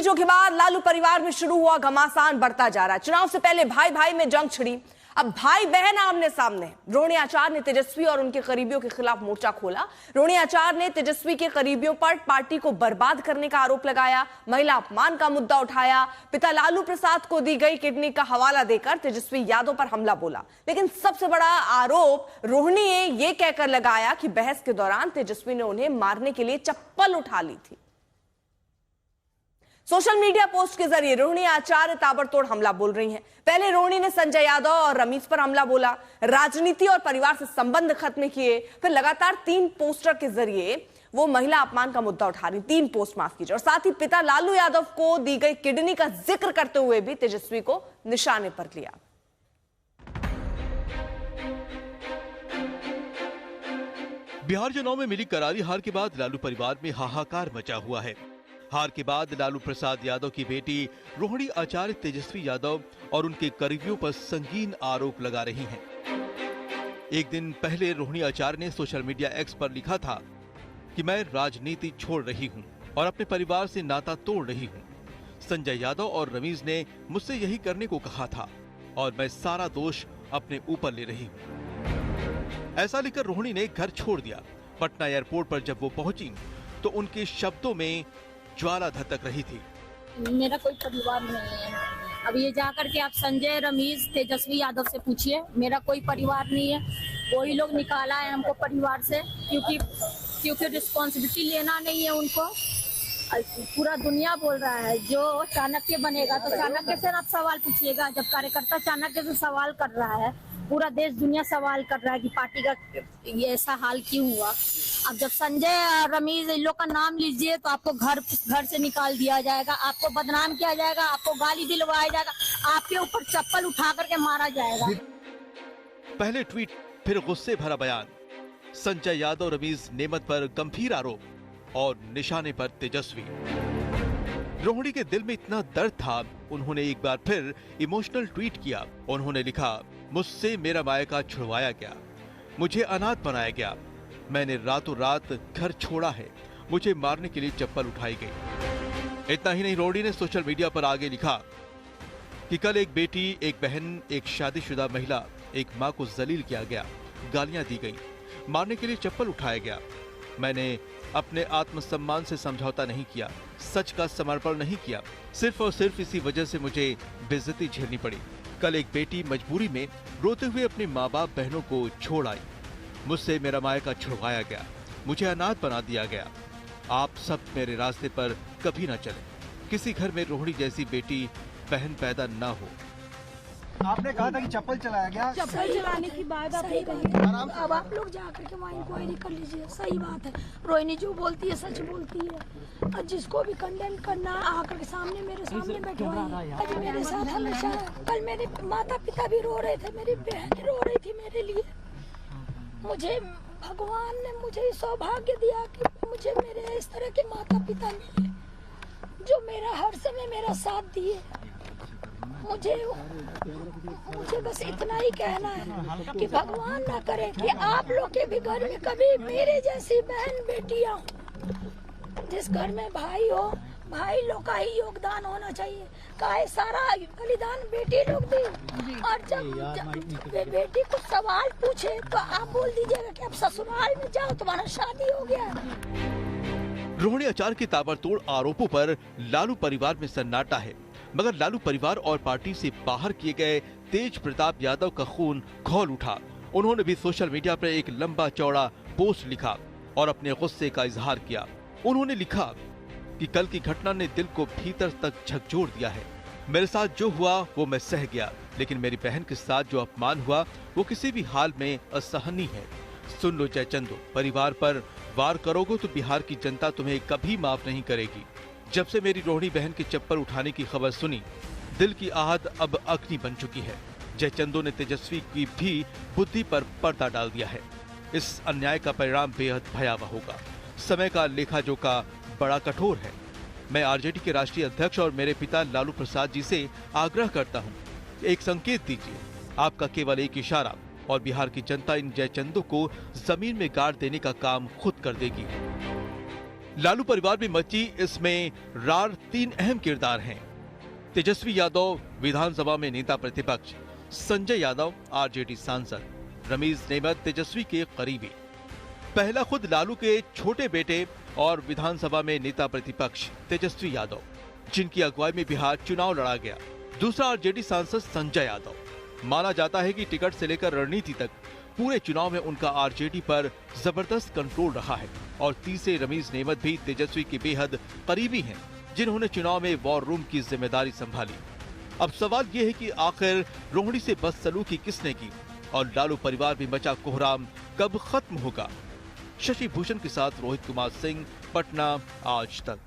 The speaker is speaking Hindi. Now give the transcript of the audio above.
जो के बाद लालू परिवार में शुरू हुआ घमासान बढ़ता जा रहा है। चुनाव से पहले भाई भाई में जंग छिड़ी, अब भाई बहन आमने सामने। रोहिणी आचार्य ने तेजस्वी और उनके करीबियों के खिलाफ मोर्चा खोला। रोहिणी आचार्य ने तेजस्वी के करीबियों पर पार्टी को बर्बाद करने का आरोप लगाया, महिला अपमान का मुद्दा उठाया, पिता लालू प्रसाद को दी गई किडनी का हवाला देकर तेजस्वी यादव पर हमला बोला। लेकिन सबसे बड़ा आरोप रोहिणी ने यह कहकर लगाया कि बहस के दौरान तेजस्वी ने उन्हें मारने के लिए चप्पल उठा ली थी। सोशल मीडिया पोस्ट के जरिए रोहिणी आचार्य ताबड़तोड़ हमला बोल रही हैं। पहले रोहिणी ने संजय यादव और रमीज पर हमला बोला, राजनीति और परिवार से संबंध खत्म किए। फिर लगातार 3 पोस्टर के जरिए वो महिला अपमान का मुद्दा उठा रही, 3 पोस्ट माफ कीजिए, और साथ ही पिता लालू यादव को दी गई किडनी का जिक्र करते हुए भी तेजस्वी को निशाने पर लिया। बिहार चुनाव में मिली करारी हार के बाद लालू परिवार में हाहाकार मचा हुआ है। हार के बाद लालू प्रसाद यादव की बेटी रोहिणी आचार्य तेजस्वी यादव और उनके करीबियों पर संगीन आरोप लगा रही हैं। एक दिन पहले रोहिणी आचार्य ने सोशल मीडिया एक्स पर लिखा था कि मैं राजनीति छोड़ रही हूं और अपने परिवार से नाता तोड़ रही हूं। संजय यादव और रमीज ने मुझसे यही करने को कहा था और मैं सारा दोष अपने ऊपर ले रही हूं। ऐसा लिखकर रोहिणी ने घर छोड़ दिया। पटना एयरपोर्ट पर जब वो पहुंची तो उनके शब्दों में ज्वाला धधक रही थी। मेरा कोई परिवार नहीं है। अब ये जाकर के आप संजय, रमीज, तेजस्वी यादव से पूछिए, मेरा कोई परिवार नहीं है। वही लोग निकाला है हमको परिवार से, क्योंकि रिस्पॉन्सिबिलिटी लेना नहीं है उनको। पूरा दुनिया बोल रहा है जो चाणक्य बनेगा तो चाणक्य से आप सवाल पूछिएगा। जब कार्यकर्ता चाणक्य से सवाल कर रहा है, पूरा देश दुनिया सवाल कर रहा है कि पार्टी का ये ऐसा हाल क्यों हुआ। अब जब संजय और रमीज इन लोग का नाम लीजिए तो आपको घर से निकाल दिया जाएगा, आपको बदनाम किया जाएगा, आपको गाली दिलवाया जाएगा, आपके ऊपर चप्पल उठा करके मारा जाएगा। पहले ट्वीट, फिर गुस्से भरा बयान। संजय यादव रमीज नेमत पर गंभीर आरोप और निशाने पर तेजस्वी। रोहिणी के दिल में इतना दर्द था, उन्होंने एक बार फिर इमोशनल ट्वीट किया। उन्होंने लिखा, मुझसे मेरा मायका छुड़वाया गया, मुझे अनाथ बनाया गया, मैंने रातों रात घर छोड़ा है, मुझे मारने के लिए चप्पल उठाई गई। इतना ही नहीं, रोहिणी ने सोशल मीडिया पर आगे लिखा कि कल एक बेटी, एक बहन, एक शादीशुदा महिला, एक माँ को जलील किया गया, गालियां दी गई, मारने के लिए चप्पल उठाया गया। मैंने अपने आत्मसम्मान से समझौता नहीं किया, सच का समर्पण नहीं किया। सिर्फ और सिर्फ इसी वजह से मुझे बेइज्जती झेलनी पड़ी। कल एक बेटी मजबूरी में रोते हुए अपने माँ बाप बहनों को छोड़ आई, मुझसे मेरा मायका छुड़वाया गया, मुझे अनाथ बना दिया गया। आप सब मेरे रास्ते पर कभी ना चले। किसी घर में रोहिणी जैसी बेटी बहन पैदा ना हो। आपने कहा था कि चप्पल चलाया गया। चप्पल चलाने की बात आपने कही, अब आप लोग जाकर के वहाँ इंक्वायरी कर लीजिए। सही बात है, रोहिणी जो बोलती है सच बोलती है, और जिसको भी कंडेम करना आकर के सामने मेरे सामने बैठवाइए। आज मेरे साथ हमेशा, कल मेरे माता पिता भी रो रहे थे, मेरी बहन रो रही थी मेरे लिए। मुझे भगवान ने मुझे सौभाग्य दिया कि मुझे मेरे इस तरह के माता पिता मिले जो मेरा हर समय मेरा साथ दिए। मुझे बस इतना ही कहना है कि भगवान ना करे कि आप लोग के भी घर में कभी मेरे जैसी बहन बेटियां हो। जिस घर में भाई हो, भाई लोग का ही योगदान होना चाहिए। काहे सारा बलिदान बेटी लोग दी, और जब बेटी को सवाल पूछे तो आप बोल दीजिएगा कि अब ससुराल में जाओ, तुम्हारा शादी हो गया। रोहिणी आचार्य के ताबड़तोड़ आरोपों पर लालू परिवार में सन्नाटा है, मगर लालू परिवार और पार्टी से बाहर किए गए तेज प्रताप यादव का खून खौल उठा। उन्होंने भी सोशल मीडिया पर एक लंबा चौड़ा पोस्ट लिखा और अपने गुस्से का इजहार किया। उन्होंने लिखा कि कल की घटना ने दिल को भीतर तक झकझोर दिया है। मेरे साथ जो हुआ वो मैं सह गया, लेकिन मेरी बहन के साथ जो अपमान हुआ वो किसी भी हाल में असहनीय है। सुन लो जयचंदो, परिवार पर वार करोगे तो बिहार की जनता तुम्हें कभी माफ नहीं करेगी। जब से मेरी रोहिणी बहन की चप्पल उठाने की खबर सुनी, दिल की आहट अब अग्नि बन चुकी है। जयचंदो ने तेजस्वी की भी बुद्धि पर पर्दा डाल दिया है। इस अन्याय का परिणाम बेहद भयावह होगा। समय का लेखा जोखा बड़ा कठोर है। मैं आरजेडी के राष्ट्रीय अध्यक्ष और मेरे पिता लालू प्रसाद जी से आग्रह करता हूं, एक संकेत दीजिए। आपका केवल एक इशारा और बिहार की जनता इन जयचंदों को जमीन में गाड़ देने का काम खुद कर देगी। लालू परिवार में मची इसमें रार 3 अहम किरदार हैं। तेजस्वी यादव विधानसभा में नेता प्रतिपक्ष, संजय यादव आरजेडी सांसद, रमीज नेमत तेजस्वी के करीबी। पहला खुद लालू के छोटे बेटे और विधानसभा में नेता प्रतिपक्ष तेजस्वी यादव, जिनकी अगुवाई में बिहार चुनाव लड़ा गया। दूसरा आरजेडी सांसद संजय यादव। माना जाता है कि टिकट से लेकर रणनीति तक पूरे चुनाव में उनका आरजेडी पर जबरदस्त कंट्रोल रहा है। और तीसरे रमीज नेमत भी तेजस्वी के बेहद करीबी हैं, जिन्होंने चुनाव में वॉर रूम की जिम्मेदारी संभाली। अब सवाल ये है कि आखिर रोहिणी से बदसलूकी किसने की और लालू परिवार में मचा कोहराम कब खत्म होगा। शशि भूषण के साथ रोहित कुमार सिंह, पटना, आज तक।